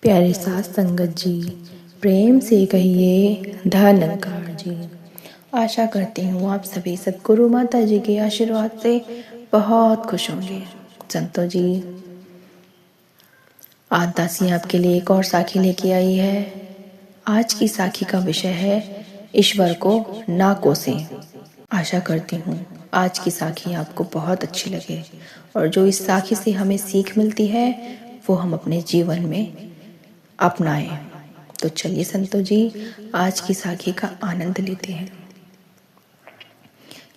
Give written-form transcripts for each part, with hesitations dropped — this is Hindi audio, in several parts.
प्यारे साथ संगत जी, प्रेम से कहिए धन्यकार जी। आशा करती हूँ आप सभी सद्गुरु माता जी के आशीर्वाद से बहुत खुश होंगे। संतो जी, आज दासी आपके लिए एक और साखी लेके आई है। आज की साखी का विषय है ईश्वर को ना कोसें। आशा करती हूँ आज की साखी आपको बहुत अच्छी लगे और जो इस साखी से हमें सीख मिलती है वो हम अपने जीवन में अपनाएं। तो चलिए संतो जी, आज की साखी का आनंद लेते हैं।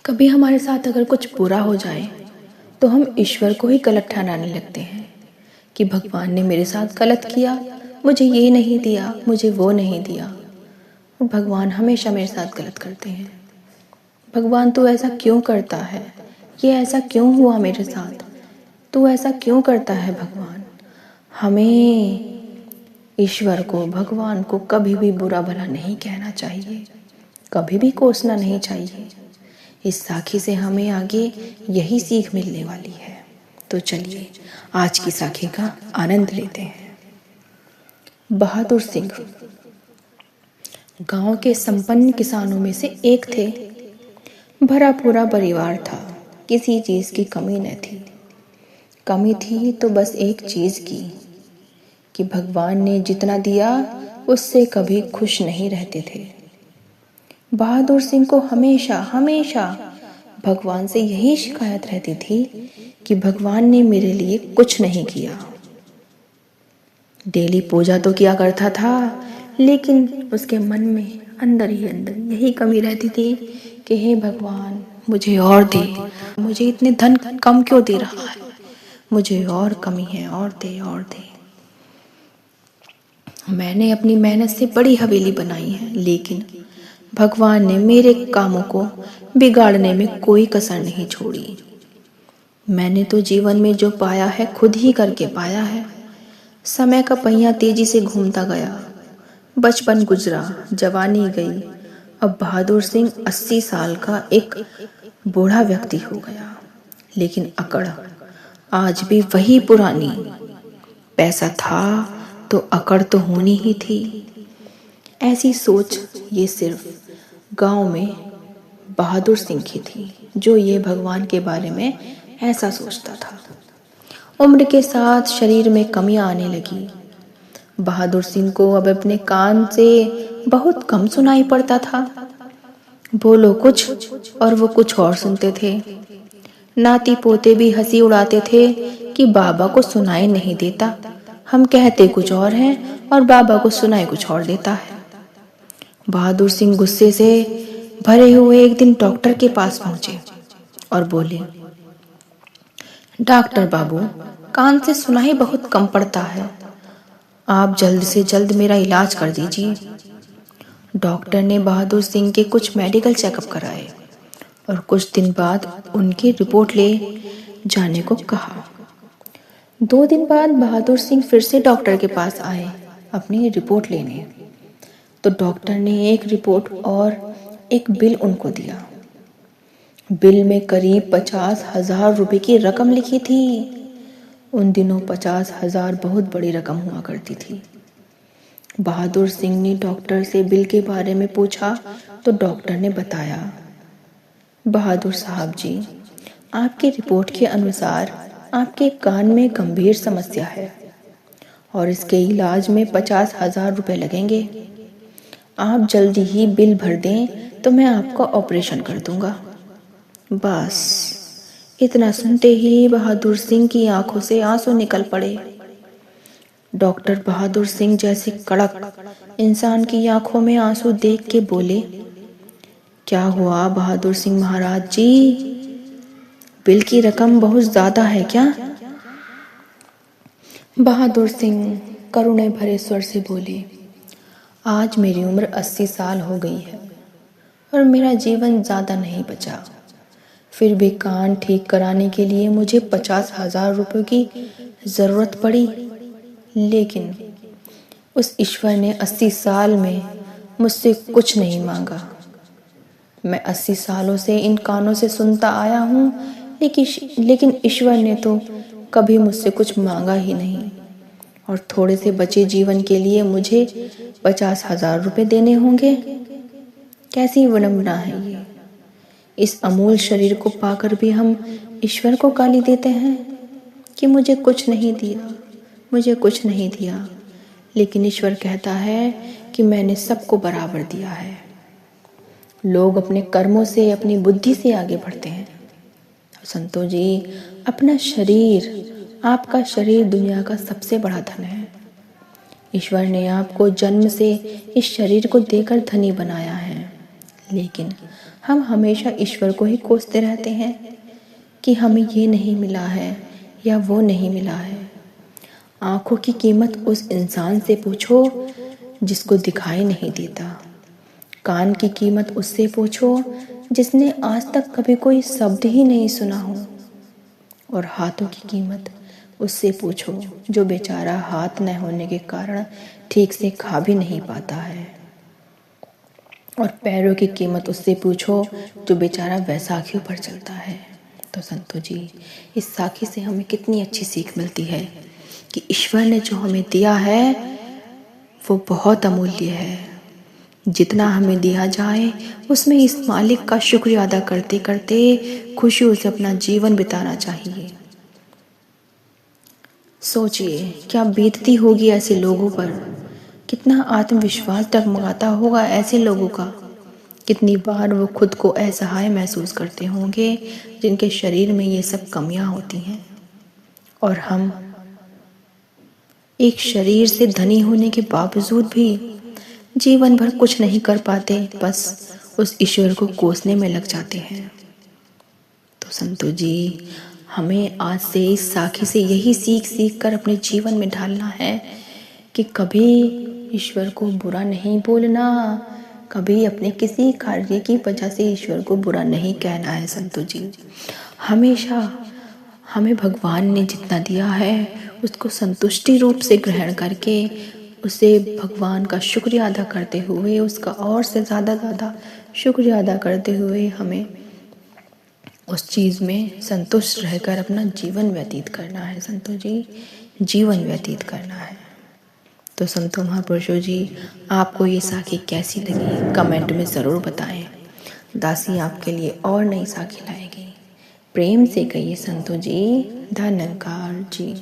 कभी हमारे साथ अगर कुछ बुरा हो जाए तो हम ईश्वर को ही गलत ठहराने लगते हैं कि भगवान ने मेरे साथ गलत किया, मुझे ये नहीं दिया, मुझे वो नहीं दिया। भगवान हमेशा मेरे साथ गलत करते हैं। भगवान तू ऐसा क्यों करता है, ये ऐसा क्यों हुआ मेरे साथ, तू ऐसा क्यों करता है भगवान। हमें ईश्वर को, भगवान को कभी भी बुरा भला नहीं कहना चाहिए, कभी भी कोसना नहीं चाहिए। इस साखी से हमें आगे यही सीख मिलने वाली है। तो चलिए आज की साखी का आनंद लेते हैं। बहादुर सिंह गांव के संपन्न किसानों में से एक थे। भरा पूरा परिवार था, किसी चीज की कमी न थी। कमी थी तो बस एक चीज की कि भगवान ने जितना दिया उससे कभी खुश नहीं रहते थे। बहादुर सिंह को हमेशा हमेशा भगवान से यही शिकायत रहती थी कि भगवान ने मेरे लिए कुछ नहीं किया। डेली पूजा तो किया करता था, लेकिन उसके मन में अंदर ही अंदर यही कमी रहती थी कि हे भगवान मुझे और दे, मुझे इतने धन कम क्यों दे रहा है, मुझे और कमी है, और दे और दे। मैंने अपनी मेहनत से बड़ी हवेली बनाई है, लेकिन भगवान ने मेरे कामों को बिगाड़ने में कोई कसर नहीं छोड़ी। मैंने तो जीवन में जो पाया है खुद ही करके पाया है। समय का पहिया तेजी से घूमता गया, बचपन गुजरा, जवानी गई। अब बहादुर सिंह 80 साल का एक बूढ़ा व्यक्ति हो गया, लेकिन अकड़ आज भी वही पुरानी। पैसा था तो अकड़ तो होनी ही थी। ऐसी सोच ये सिर्फ गांव में बहादुर सिंह की थी, जो ये भगवान के बारे में ऐसा सोचता था। उम्र के साथ शरीर में कमियां आने लगी। बहादुर सिंह को अब अपने कान से बहुत कम सुनाई पड़ता था। बोलो कुछ और वो कुछ और सुनते थे। नाती पोते भी हंसी उड़ाते थे कि बाबा को सुनाई नहीं देता, हम कहते कुछ और हैं और बाबा को सुनाई कुछ और देता है। बहादुर सिंह गुस्से से भरे हुए एक दिन डॉक्टर के पास पहुंचे और बोले, डॉक्टर बाबू, कान से सुनाई बहुत कम पड़ता है, आप जल्द से जल्द मेरा इलाज कर दीजिए। डॉक्टर ने बहादुर सिंह के कुछ मेडिकल चेकअप कराए और कुछ दिन बाद उनकी रिपोर्ट ले जाने को कहा। 2 दिन बाद बहादुर सिंह फिर से डॉक्टर के पास आए अपनी रिपोर्ट लेने। तो डॉक्टर ने एक रिपोर्ट और एक बिल उनको दिया। बिल में करीब 50,000 रुपए की रकम लिखी थी। उन दिनों 50,000 बहुत बड़ी रकम हुआ करती थी। बहादुर सिंह ने डॉक्टर से बिल के बारे में पूछा तो डॉक्टर ने बताया, बहादुर साहब जी, आपकी रिपोर्ट के अनुसार आपके कान में गंभीर समस्या है और इसके इलाज में 50,000 रुपए लगेंगे। आप जल्दी ही बिल भर दें तो मैं आपका ऑपरेशन कर दूंगा। बस इतना सुनते ही बहादुर सिंह की आंखों से आंसू निकल पड़े। डॉक्टर बहादुर सिंह जैसे कड़क इंसान की आंखों में आंसू देख के बोले, क्या हुआ बहादुर सिंह महाराज जी, बिल की रकम बहुत ज्यादा है क्या? बहादुर सिंह करुणे भरे स्वर से बोले, आज मेरी उम्र 80 साल हो गई है और मेरा जीवन ज्यादा नहीं बचा। फिर भी कान ठीक कराने के लिए मुझे 50,000 रुपयों की जरूरत पड़ी, लेकिन उस ईश्वर ने 80 साल में मुझसे कुछ नहीं मांगा। मैं 80 सालों से इन कानों से सुनता आया हूँ, लेकिन ईश्वर ने तो कभी मुझसे कुछ मांगा ही नहीं और थोड़े से बचे जीवन के लिए मुझे 50,000 रुपये देने होंगे। कैसी विडंबना है ये। इस अमूल शरीर को पाकर भी हम ईश्वर को गाली देते हैं कि मुझे कुछ नहीं दिया, मुझे कुछ नहीं दिया। लेकिन ईश्वर कहता है कि मैंने सबको बराबर दिया है। लोग अपने कर्मों से, अपनी बुद्धि से आगे बढ़ते हैं। संतों जी, अपना शरीर, आपका शरीर दुनिया का सबसे बड़ा धन है। ईश्वर ने आपको जन्म से इस शरीर को देकर धनी बनाया है, लेकिन हम हमेशा ईश्वर को ही कोसते रहते हैं कि हमें ये नहीं मिला है या वो नहीं मिला है। आंखों की कीमत उस इंसान से पूछो जिसको दिखाई नहीं देता। कान की कीमत उससे पूछो जिसने आज तक कभी कोई शब्द ही नहीं सुना हो। और हाथों की कीमत उससे पूछो जो बेचारा हाथ न होने के कारण ठीक से खा भी नहीं पाता है। और पैरों की कीमत उससे पूछो जो बेचारा बैसाखियों पर चलता है। तो संतों जी, इस साखी से हमें कितनी अच्छी सीख मिलती है कि ईश्वर ने जो हमें दिया है वो बहुत अमूल्य है। जितना हमें दिया जाए उसमें इस मालिक का शुक्रिया अदा करते करते खुशियों से अपना जीवन बिताना चाहिए। सोचिए क्या बीतती होगी ऐसे लोगों पर, कितना आत्मविश्वास डगमगाता होगा ऐसे लोगों का। कितनी बार वो खुद को असहाय महसूस करते होंगे जिनके शरीर में ये सब कमियां होती हैं। और हम एक शरीर से धनी होने के बावजूद भी जीवन भर कुछ नहीं कर पाते, बस उस ईश्वर को कोसने में लग जाते हैं। तो संतों जी, हमें आज से इस साखी से यही सीख कर अपने जीवन में ढालना है कि कभी ईश्वर को बुरा नहीं बोलना, कभी अपने किसी कार्य की वजह से ईश्वर को बुरा नहीं कहना है। संतों जी, हमेशा हमें भगवान ने जितना दिया है उसको संतुष्टि रूप से ग्रहण करके उसे भगवान का शुक्रिया अदा करते हुए, उसका और से ज़्यादा शुक्रिया अदा करते हुए हमें उस चीज़ में संतुष्ट रहकर अपना जीवन व्यतीत करना है। संतों जी, जीवन व्यतीत करना है। तो संतों महापुरुषों जी, आपको ये साखी कैसी लगी कमेंट में ज़रूर बताएं। दासी आपके लिए और नई साखी लाएगी। प्रेम से कहिए संतों जी, धन्यकार जी।